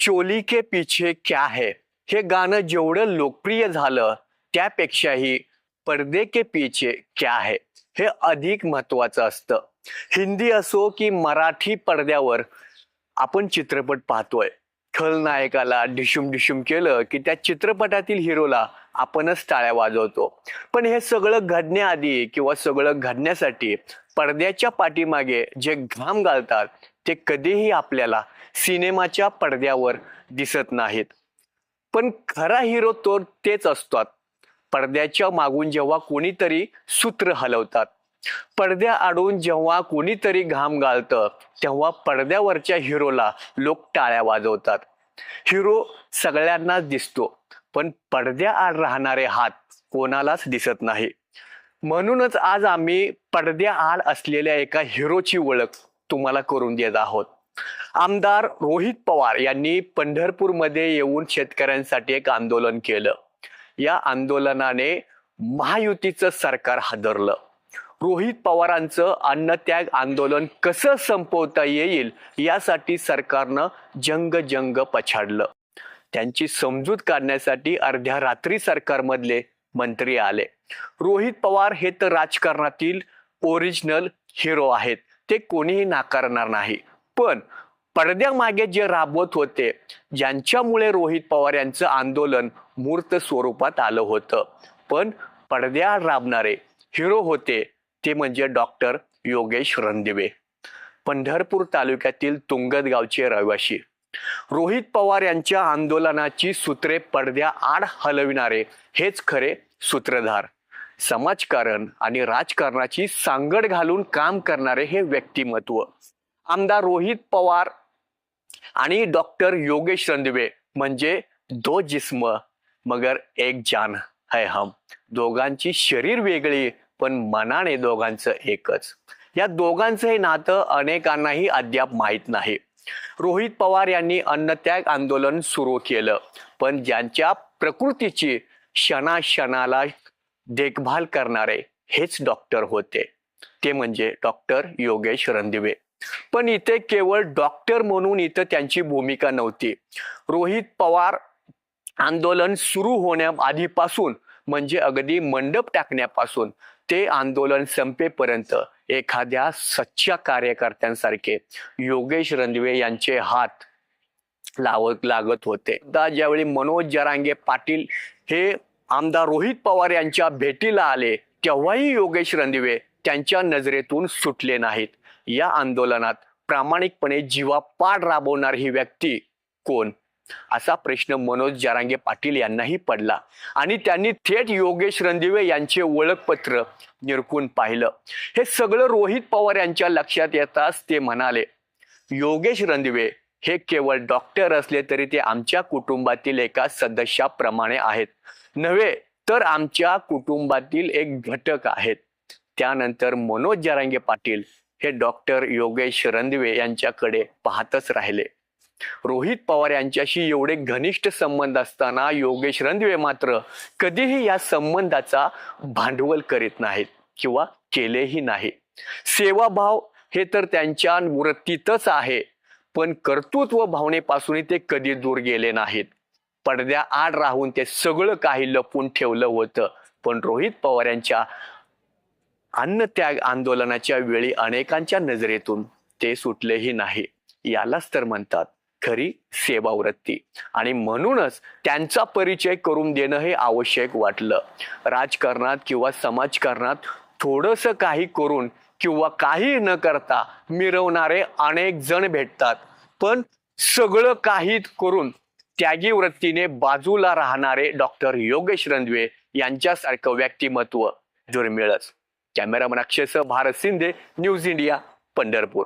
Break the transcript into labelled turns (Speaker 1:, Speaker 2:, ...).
Speaker 1: चोली के पीछे क्या है हे गाणं जेवढं लोकप्रिय झालं त्यापेक्षाही पर्दे के पीछे क्या है हे अधिक महत्वाचं असतं. हिंदी असो की मराठी पडद्यावर आपण चित्रपट पाहतोय. खलनायकाला डिशुम डिशुम केलं की त्या चित्रपटातील हिरोला आपणच टाळ्या वाजवतो. पण हे सगळं घडण्याआधी किंवा सगळं घडण्यासाठी पडद्याच्या पाठीमागे जे घाम घालतात ते कधीही आपल्याला सिनेमाच्या पडद्यावर दिसत नाहीत. पण खरा हिरो तो तेच असतात. पडद्याच्या मागून जेव्हा कोणीतरी सूत्र हलवतात, पडद्या आडून जेव्हा कोणीतरी घाम घालतं तेव्हा पडद्यावरच्या हिरोला लोक टाळ्या वाजवतात. हिरो सगळ्यांनाच दिसतो, पण पडद्या आड राहणारे हात कोणालाच दिसत नाही. म्हणूनच आज आम्ही पडद्या आड असलेल्या एका हिरोची ओळख तुम्हाला करून देत आहोत. आमदार रोहित पवार यांनी पंढरपूरमध्ये येऊन शेतकऱ्यांसाठी एक आंदोलन केलं. या आंदोलनाने महायुतीचं सरकार हादरलं. रोहित पवारांचं अन्नत्याग आंदोलन कसं संपवता येईल यासाठी सरकारनं जंग पछाडलं. त्यांची समजूत काढण्यासाठी अर्ध्या रात्री सरकारमधले मंत्री आले. रोहित पवार हे तर राजकारणातील ओरिजिनल हिरो आहेत, ते कोणीही नाकारणार नाही. पण पडद्यामागे जे राबवत होते, ज्यांच्यामुळे रोहित पवार यांचं आंदोलन मूर्त स्वरूपात आलं होतं, पण पडद्याआड राबणारे हिरो होते ते म्हणजे डॉक्टर योगेश रणदिवे. पंढरपूर तालुक्यातील तुंगत गावचे रहिवासी. रोहित पवार यांच्या आंदोलनाची सूत्रे पडद्या आड हलविणारे हेच खरे सूत्रधार. समाजकारण आणि राजकारणाची सांगड घालून काम करणारे हे व्यक्तिमत्व. आमदार रोहित पवार आणि डॉक्टर योगेश रणदिवे म्हणजे दो जिस्म मगर एक जान है हम. दोघांची शरीर वेगळी पण मनाने दोघांचं एकच. या दोघांचं हे नातं अनेकांनाही अद्याप माहीत नाही. रोहित पवार यांनी अन्नत्याग आंदोलन सुरू केलं, पण ज्यांच्या प्रकृतीची क्षणाक्षणाला देखभाल करणारे हेच डॉक्टर होते, ते म्हणजे डॉक्टर योगेश रणदिवे. पण इथे केवळ डॉक्टर म्हणून इथं त्यांची भूमिका नव्हती. रोहित पवार आंदोलन सुरू होण्या आधीपासून म्हणजे अगदी मंडप टाकण्यापासून ते आंदोलन संपेपर्यंत एखाद्या सच्च्या कार्यकर्त्यांसारखे योगेश रणदिवे यांचे हात लागत होते. ज्यावेळी मनोज जरांगे पाटील हे आमदार रोहित पवार यांच्या भेटीला आले तेव्हाही योगेश रणदिवे त्यांच्या नजरेतून सुटले नाहीत. या आंदोलनात प्रामाणिकपणे जीवापाड राबवणारी ही व्यक्ती कोण असा प्रश्न मनोज जरांगे पाटील यांनाही पडला आणि त्यांनी थेट योगेश रणदिवे यांचे ओळखपत्र निरखून पाहिलं. हे सगळं रोहित पवार यांच्या लक्षात येताच ते म्हणाले, योगेश रणदिवे हे केवळ डॉक्टर असले तरी ते आमच्या कुटुंबातील एका सदस्याप्रमाणे आहेत, नव्हे तर आमच्या कुटुंबातील एक घटक आहेत. त्यानंतर मनोज जरांगे पाटील हे डॉक्टर योगेश रणदिवे यांच्याकडे पाहतच राहिले. रोहित पवार यांच्याशी एवढे घनिष्ठ संबंध असताना योगेश रणदिवे मात्र कधीही या संबंधाचा भांडवल करीत नाहीत किंवा केलेही नाही. सेवाभाव हे तर त्यांच्या वृत्तीतच आहे, पण कर्तृत्व भावनेपासून ते कधी दूर गेले नाहीत. पडद्या आड राहून ते सगळं काही लपून ठेवलं होतं, पण रोहित पवार यांच्या अन्नत्याग आंदोलनाच्या वेळी अनेकांच्या नजरेतून ते सुटलेही नाही. यालाच तर म्हणतात खरी सेवावृत्ती. आणि म्हणूनच त्यांचा परिचय करून देणं हे आवश्यक वाटलं. राजकारणात किंवा समाजकारणात थोडंसं काही करून किंवा काही न करता मिरवणारे अनेक जण भेटतात, पण सगळं काही करून त्यागी वृत्तीने बाजूला राहणारे डॉक्टर योगेश रणदिवे यांच्यासारखं व्यक्तिमत्व दुर्मिळच. कॅमेरामन अक्षयसह भारत शिंदे, न्यूज इंडिया, पंढरपूर.